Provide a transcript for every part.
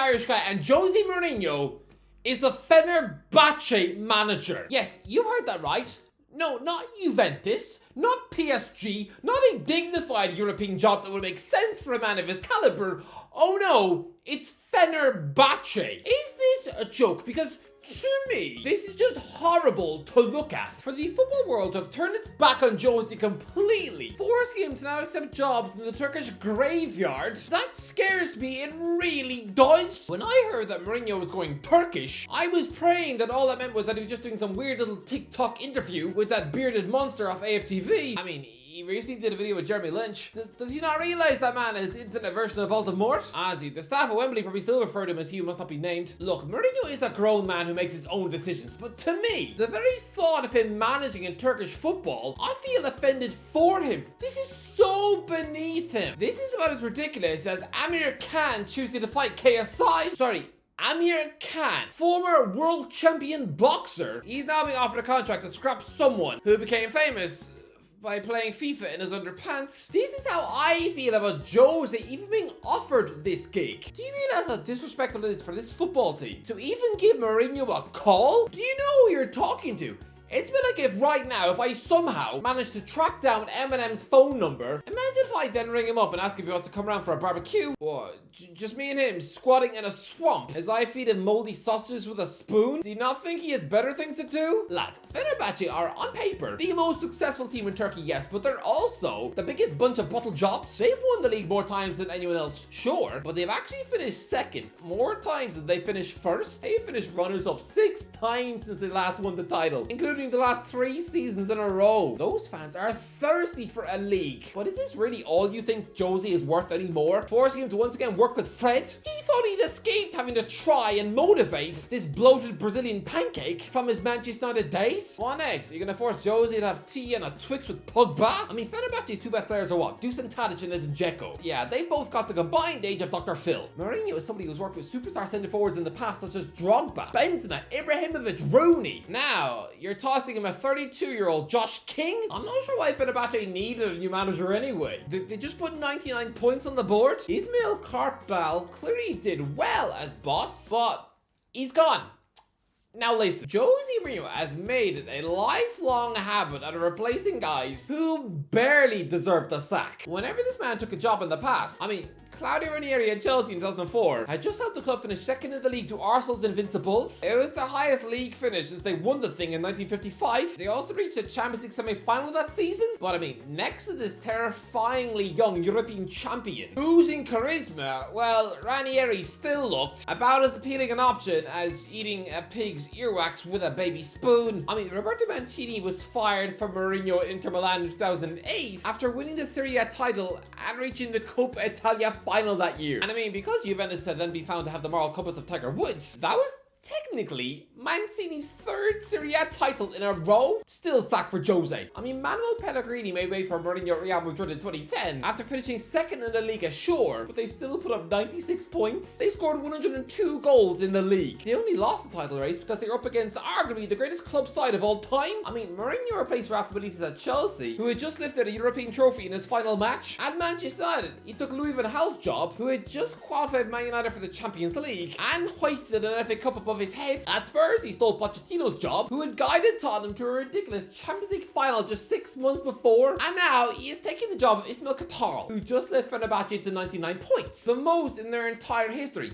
Irish guy, and Jose Mourinho is the Fenerbahce manager. Yes, you heard that right. No, not Juventus, not PSG, not a dignified European job that would make sense for a man of his caliber. Oh no, it's Fenerbahce. Is this a joke? Because to me, this is just horrible to look at. For the football world to have turned its back on Jose completely, forcing him to now accept jobs in the Turkish graveyard, that scares me, it really does. When I heard that Mourinho was going Turkish, I was praying that all that meant was that he was just doing some weird little TikTok interview with that bearded monster off AFTV. I mean, he recently did a video with Jeremy Lynch. Does he not realise that man is internet version of Voldemort? Ozzy, the staff at Wembley probably still refer to him as he who must not be named. Look, Mourinho is a grown man who makes his own decisions, but to me, the very thought of him managing in Turkish football, I feel offended for him. This is so beneath him. This is about as ridiculous as Amir Khan choosing to fight KSI. Sorry, Amir Khan, former world champion boxer. He's now being offered a contract to scrap someone who became famous by playing FIFA in his underpants. This is how I feel about Jose even being offered this gig. Do you realize how disrespectful it is for this football team to even give Mourinho a call? Do you know who you're talking to? It's been like if right now, if I somehow managed to track down Eminem's phone number, imagine if I then ring him up and ask if he wants to come around for a barbecue. Or just me and him squatting in a swamp as I feed him moldy sausages with a spoon. Do you not think he has better things to do? Lads, Fenerbahce are on paper the most successful team in Turkey, yes, but they're also the biggest bunch of bottle jobs. They've won the league more times than anyone else, sure, but they've actually finished second more times than they finished first. They finished runners-up 6 times since they last won the title, including the last 3 seasons in a row. Those fans are thirsty for a league. But is this really all you think Jose is worth anymore? Forcing him to once again work with Fred? He thought he'd escaped having to try and motivate this bloated Brazilian pancake from his Manchester United days. What next? Are you gonna force Jose to have tea and a Twix with Pogba? I mean, Fenerbahce's 2 best players are what? Dusan Tadic and Edin Dzeko. Yeah, they've both got the combined age of Dr. Phil. Mourinho is somebody who's worked with superstar centre forwards in the past, such as Drogba, Benzema, Ibrahimovic, Rooney. Now, you're tossing him a 32-year-old Josh King? I'm not sure why Fenerbahce needed a new manager anyway. They just put 99 points on the board. Ismail Kartal clearly did well as boss, but he's gone. Now listen, Jose Mourinho has made it a lifelong habit out of replacing guys who barely deserve the sack. Whenever this man took a job in the past, I mean, Claudio Ranieri at Chelsea in 2004 had just helped the club finish second in the league to Arsenal's Invincibles. It was their highest league finish since they won the thing in 1955. They also reached the Champions League semi-final that season. But I mean, next to this terrifyingly young European champion, oozing charisma, well, Ranieri still looked about as appealing an option as eating a pig's earwax with a baby spoon. I mean, Roberto Mancini was fired from Mourinho at Inter Milan in 2008 after winning the Serie A title and reaching the Coppa Italia final that year. And I mean, because Juventus had then been found to have the moral compass of Tiger Woods, that was technically Mancini's 3rd Serie A title in a row. Still sacked for Jose. I mean, Manuel Pellegrini made way for Mourinho at Real Madrid in 2010 after finishing second in the league, sure, but they still put up 96 points. They scored 102 goals in the league. They only lost the title race because they were up against arguably the greatest club side of all time. I mean, Mourinho replaced Rafa Benitez at Chelsea, who had just lifted a European trophy in his final match. At Manchester United, he took Louis van Gaal's job, who had just qualified Man United for the Champions League and hoisted an FA Cup above his head. At Spurs, he stole Pochettino's job, who had guided Tottenham to a ridiculous Champions League final just 6 months before. And now he is taking the job of Ismail Kartal, who just led Fenerbahce to 99 points, the most in their entire history.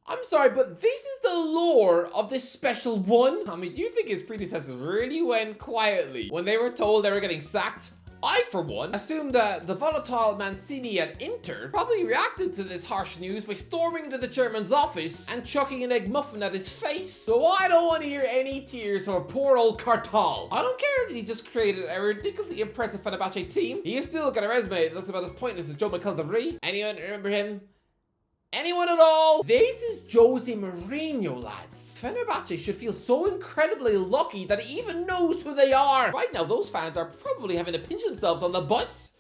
I'm sorry, but this is the lore of this special one. I mean, do you think his predecessors really went quietly when they were told they were getting sacked? I, for one, assumed that the volatile Mancini at Inter probably reacted to this harsh news by storming into the chairman's office and chucking an egg muffin at his face. So I don't want to hear any tears for poor old Kartal. I don't care that he just created a ridiculously impressive Fenerbahce team. He has still got a resume that looks about as pointless as Joe McElderry. Anyone remember him? Anyone at all? This is Jose Mourinho, lads. Fenerbahce should feel so incredibly lucky that he even knows who they are. Right now, those fans are probably having to pinch themselves on the bus.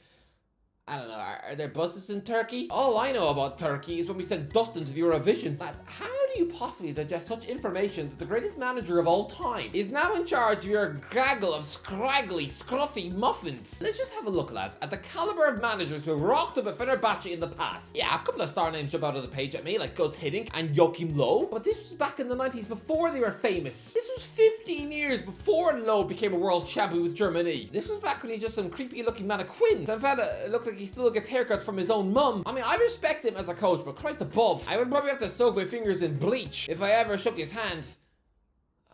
I don't know, are there buses in Turkey? All I know about Turkey is when we sent Dustin to the Eurovision. Lads, how do do you possibly digest such information that the greatest manager of all time is now in charge of your gaggle of scraggly, scruffy muffins? Let's just have a look, lads, at the caliber of managers who have rocked up at Fenerbahce in the past. Yeah, a couple of star names jump out of the page at me, like Gus Hiddink and Joachim Low, but this was back in the 90s before they were famous. This was 15 years before Low became a world champion with Germany. This was back when he's just some creepy looking mannequin. Some fella looked like he still gets haircuts from his own mum. I mean, I respect him as a coach, but Christ above, I would probably have to soak my fingers in bleach if I ever shook his hand.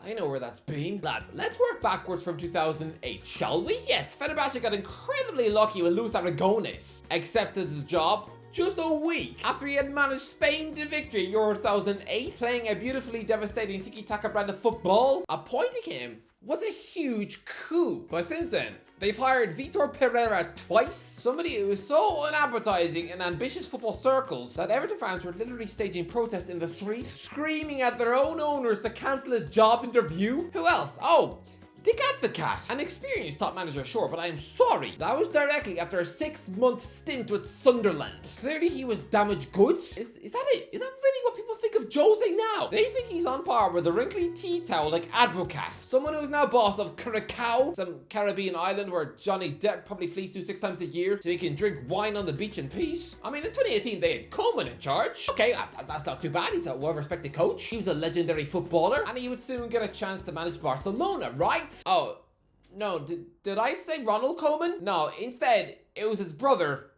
I know where that's been. Lads, let's work backwards from 2008, shall we? Yes, Fenerbahce got incredibly lucky when Luis Aragonés accepted the job just a week after he had managed Spain to victory in Euro 2008, playing a beautifully devastating tiki-taka brand of football. Appointing him was a huge coup. But since then, they've hired Vitor Pereira twice, somebody who is so unappetizing in ambitious football circles that Everton fans were literally staging protests in the street, screaming at their own owners to cancel his job interview. Who else? Oh, Dick Advocat, an experienced top manager, sure, but I am sorry. That was directly after a 6-month stint with Sunderland. Clearly he was damaged goods. Is that it? Is that really what people think of Jose now? They think he's on par with a wrinkly tea towel like Advocat. Someone who's now boss of Curacao, some Caribbean island where Johnny Depp probably flees to 6 times a year so he can drink wine on the beach in peace. I mean, in 2018 they had Koeman in charge. Okay, that's not too bad. He's a well-respected coach. He was a legendary footballer and he would soon get a chance to manage Barcelona, right? Oh, no, did I say Ronald Koeman? No, instead, it was his brother,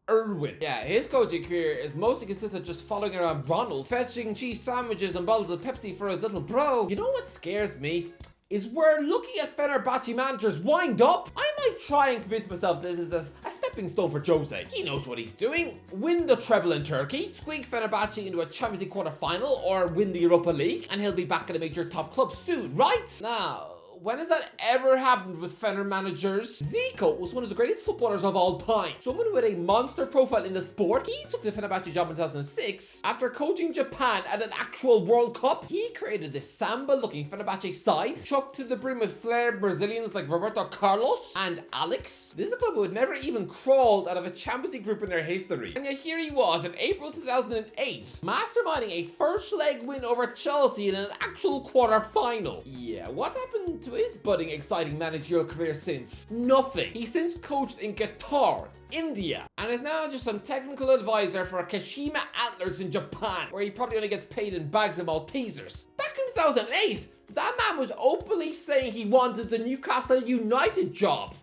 Erwin. Yeah, his coaching career is mostly consistent of just following around Ronald, fetching cheese sandwiches and bottles of Pepsi for his little bro. You know what scares me? Is we're looking at Fenerbahce managers wind up. I might try and convince myself that this is a stepping stone for Jose. He knows what he's doing. Win the treble in Turkey, squeak Fenerbahce into a Champions League quarter-final, or win the Europa League, and he'll be back at a major top club soon, right? Now, when has that ever happened with Fener managers? Zico was one of the greatest footballers of all time. Someone with a monster profile in the sport. He took the Fenerbahce job in 2006 after coaching Japan at an actual World Cup. He created this samba-looking Fenerbahce side, chucked to the brim with flair Brazilians like Roberto Carlos and Alex. This is a club who had never even crawled out of a Champions League group in their history. And yet here he was in April 2008, masterminding a first leg win over Chelsea in an actual quarter-final. Yeah, what's happened to his budding, exciting managerial career since? Nothing. He's since coached in Qatar, India, and is now just some technical advisor for Kashima Antlers in Japan, where he probably only gets paid in bags of Maltesers. Back in 2008, that man was openly saying he wanted the Newcastle United job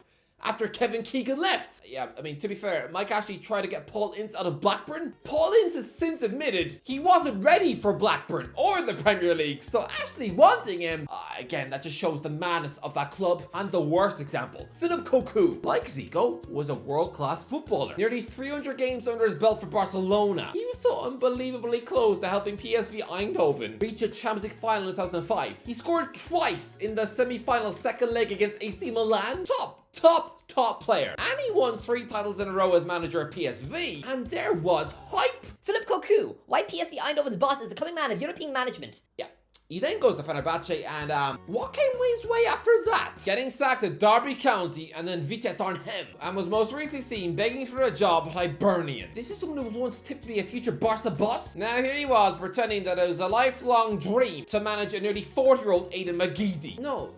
after Kevin Keegan left. Yeah, I mean, to be fair, Mike Ashley tried to get Paul Ince out of Blackburn. Paul Ince has since admitted he wasn't ready for Blackburn or the Premier League, so Ashley wanting him, again, that just shows the madness of that club. And the worst example, Philip Cocu, like Zico, was a world-class footballer. Nearly 300 games under his belt for Barcelona. He was so unbelievably close to helping PSV Eindhoven reach a Champions League final in 2005. He scored twice in the semi-final second leg against AC Milan. Top player. And he won 3 titles in a row as manager of PSV. And there was hype. Philip Cocu, why PSV Eindhoven's boss is the coming man of European management. Yeah. He then goes to Fenerbahce and what came his way after that? Getting sacked at Derby County and then Vitesse Arnhem, and was most recently seen begging for a job at Hibernian. This is someone who was once tipped to be a future Barca boss. Now here he was pretending that it was a lifelong dream to manage a nearly 40-year-old Aidan McGeady. No,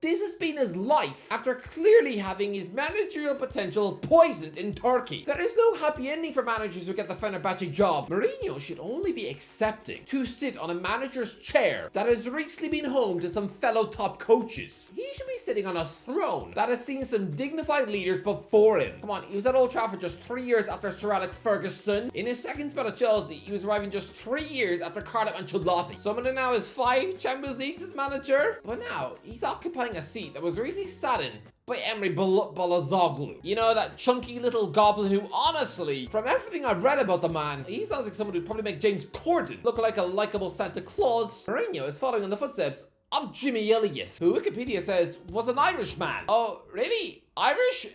this has been his life after clearly having his managerial potential poisoned in Turkey. There is no happy ending for managers who get the Fenerbahce job. Mourinho should only be accepting to sit on a manager's chair that has recently been home to some fellow top coaches. He should be sitting on a throne that has seen some dignified leaders before him. Come on, he was at Old Trafford just 3 years after Sir Alex Ferguson. In his second spell at Chelsea, he was arriving just 3 years after Carlo Ancelotti. Someone who now has 5 Champions Leagues as manager, but now he's occupying a seat that was recently sat in by Emre Belözoğlu. You know, that chunky little goblin who, honestly, from everything I've read about the man, he sounds like someone who'd probably make James Corden look like a likable Santa Claus. Mourinho is following in the footsteps of Jimmy Elliott, who Wikipedia says was an Irishman. Oh, really? Irish?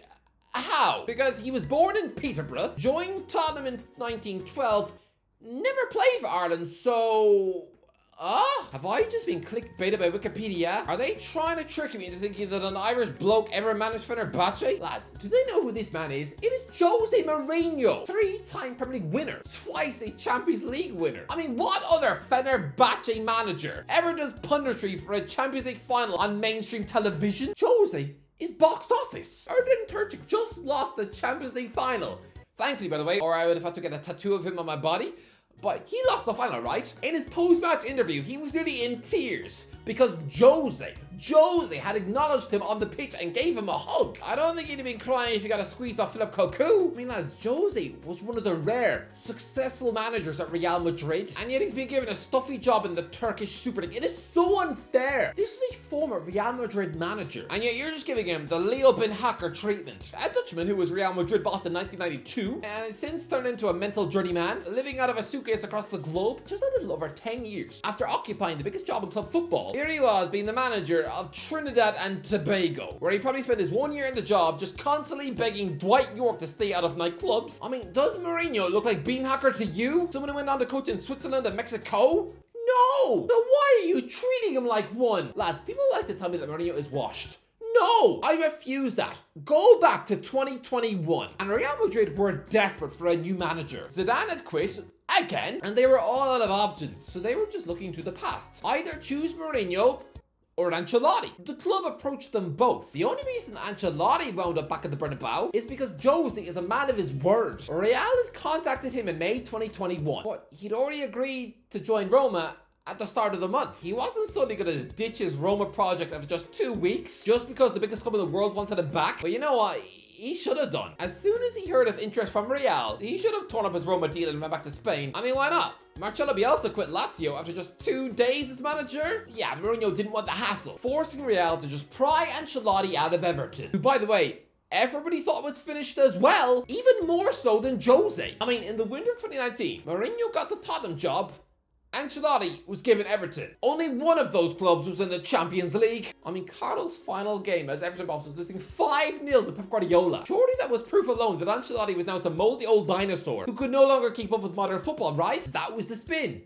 How? Because he was born in Peterborough, joined Tottenham in 1912, never played for Ireland, so Have I just been clickbaited by Wikipedia? Are they trying to trick me into thinking that an Irish bloke ever managed Fenerbahce? Lads, do they know who this man is? It is Jose Mourinho, 3-time Premier League winner, twice a Champions League winner. I mean, what other Fenerbahce manager ever does punditry for a Champions League final on mainstream television? Jose is box office. Erden Turcic just lost the Champions League final. Thankfully, by the way, or I would have had to get a tattoo of him on my body. But he lost the final, right? In his post-match interview, he was nearly in tears because Jose had acknowledged him on the pitch and gave him a hug. I don't think he'd have been crying if he got a squeeze off Philip Cocu. I mean, lads, Jose was one of the rare successful managers at Real Madrid, and yet he's been given a stuffy job in the Turkish Super League. It is so unfair. This is a former Real Madrid manager, and yet you're just giving him the Leo bin Hacker treatment. A Dutchman who was Real Madrid boss in 1992, and has since turned into a mental journeyman, living out of a suitcase across the globe just a little over 10 years. After occupying the biggest job in club football, here he was being the manager of Trinidad and Tobago, where he probably spent his 1 year in the job just constantly begging Dwight York to stay out of nightclubs. I mean, does Mourinho look like Bean Hacker to you? Someone who went on to coach in Switzerland and Mexico? No! So why are you treating him like one? Lads, people like to tell me that Mourinho is washed. No, I refuse that. Go back to 2021, and Real Madrid were desperate for a new manager. Zidane had quit again, and they were all out of options, so they were just looking to the past. Either choose Mourinho or Ancelotti. The club approached them both. The only reason Ancelotti wound up back at the Bernabeu is because Jose is a man of his word. Real had contacted him in May 2021, but he'd already agreed to join Roma at the start of the month. He wasn't suddenly going to ditch his Roma project after just 2 weeks, just because the biggest club in the world wanted him back. But you know what? He should have done. As soon as he heard of interest from Real, he should have torn up his Roma deal and went back to Spain. I mean, why not? Marcelo Bielsa quit Lazio after just 2 days as manager. Yeah, Mourinho didn't want the hassle, forcing Real to just pry Ancelotti out of Everton, who, by the way, everybody thought was finished as well, even more so than Jose. I mean, in the winter of 2019, Mourinho got the Tottenham job. Ancelotti was given Everton. Only one of those clubs was in the Champions League. I mean, Carlo's final game as Everton boss was losing 5-0 to Pep Guardiola. Surely that was proof alone that Ancelotti was now some moldy old dinosaur who could no longer keep up with modern football, right? That was the spin.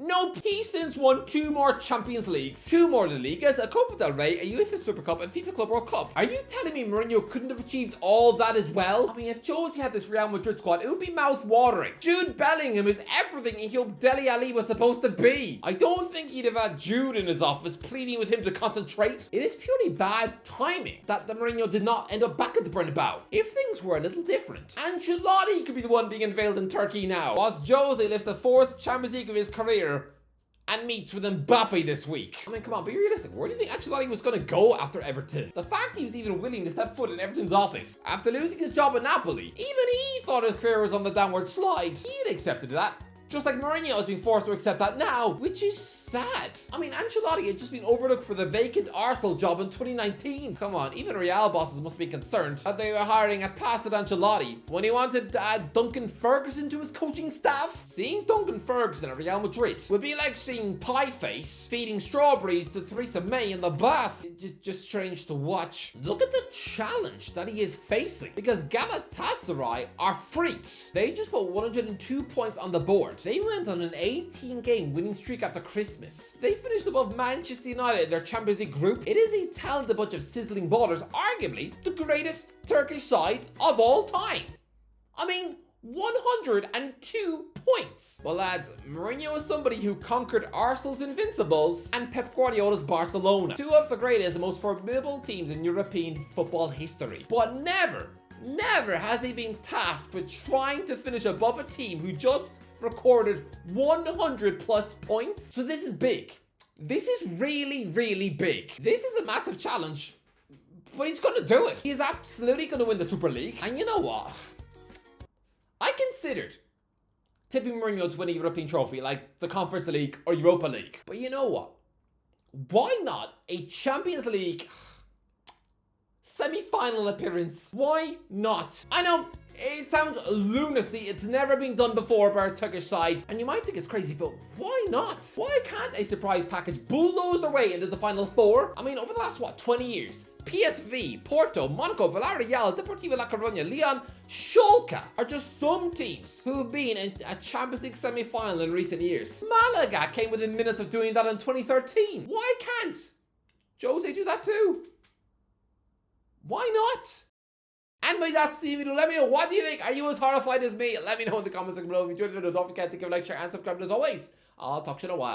No, he since won 2 more Champions Leagues, 2 more La Ligas, a Copa del Rey, a UEFA Super Cup, and FIFA Club World Cup. Are you telling me Mourinho couldn't have achieved all that as well? I mean, if Jose had this Real Madrid squad, it would be mouth-watering. Jude Bellingham is everything he hoped Dele Alli was supposed to be. I don't think he'd have had Jude in his office pleading with him to concentrate. It is purely bad timing that the Mourinho did not end up back at the Bernabeu. If things were a little different, Ancelotti could be the one being unveiled in Turkey now, whilst Jose lifts the 4th Champions League of his career and meets with Mbappe this week. I mean, come on, be realistic. Where do you think Ancelotti was going to go after Everton? The fact he was even willing to step foot in Everton's office after losing his job at Napoli, even he thought his career was on the downward slide. He'd accepted that. Just like Mourinho has been forced to accept that now, which is sad. I mean, Ancelotti had just been overlooked for the vacant Arsenal job in 2019. Come on, even Real bosses must be concerned that they were hiring a pass at Ancelotti when he wanted to add Duncan Ferguson to his coaching staff. Seeing Duncan Ferguson at Real Madrid would be like seeing Pie Face feeding strawberries to Theresa May in the bath. It's just strange to watch. Look at the challenge that he is facing, because Galatasaray are freaks. They just put 102 points on the board. They went on an 18-game winning streak after Christmas. They finished above Manchester United in their Champions League group. It is a talented bunch of sizzling ballers, arguably the greatest Turkish side of all time. I mean, 102 points. Well, lads, Mourinho is somebody who conquered Arsenal's Invincibles and Pep Guardiola's Barcelona, 2 of the greatest and most formidable teams in European football history. But never has he been tasked with trying to finish above a team who just recorded 100 plus points. So this is big. This is really, really big. This is a massive challenge, but he's going to do it. He is absolutely going to win the Super League. And you know what? I considered tipping Mourinho to win a European trophy like the Conference League or Europa League. But you know what? Why not a Champions League semi-final appearance? Why not? I know It sounds lunacy. It's never been done before by our Turkish side. And you might think it's crazy, but why not? Why can't a surprise package bulldoze their way into the final four? I mean, over the last, 20 years? PSV, Porto, Monaco, Villarreal, Deportivo La Coruña, Lyon, Schalke are just some teams who have been in a Champions League semi-final in recent years. Malaga came within minutes of doing that in 2013. Why can't Jose do that too? Why not? Anyway, that's the video. Let me know, what do you think? Are you as horrified as me? Let me know in the comments section below. If you enjoyed the video, don't forget to give a like, share, and subscribe. And as always, I'll talk to you in a while.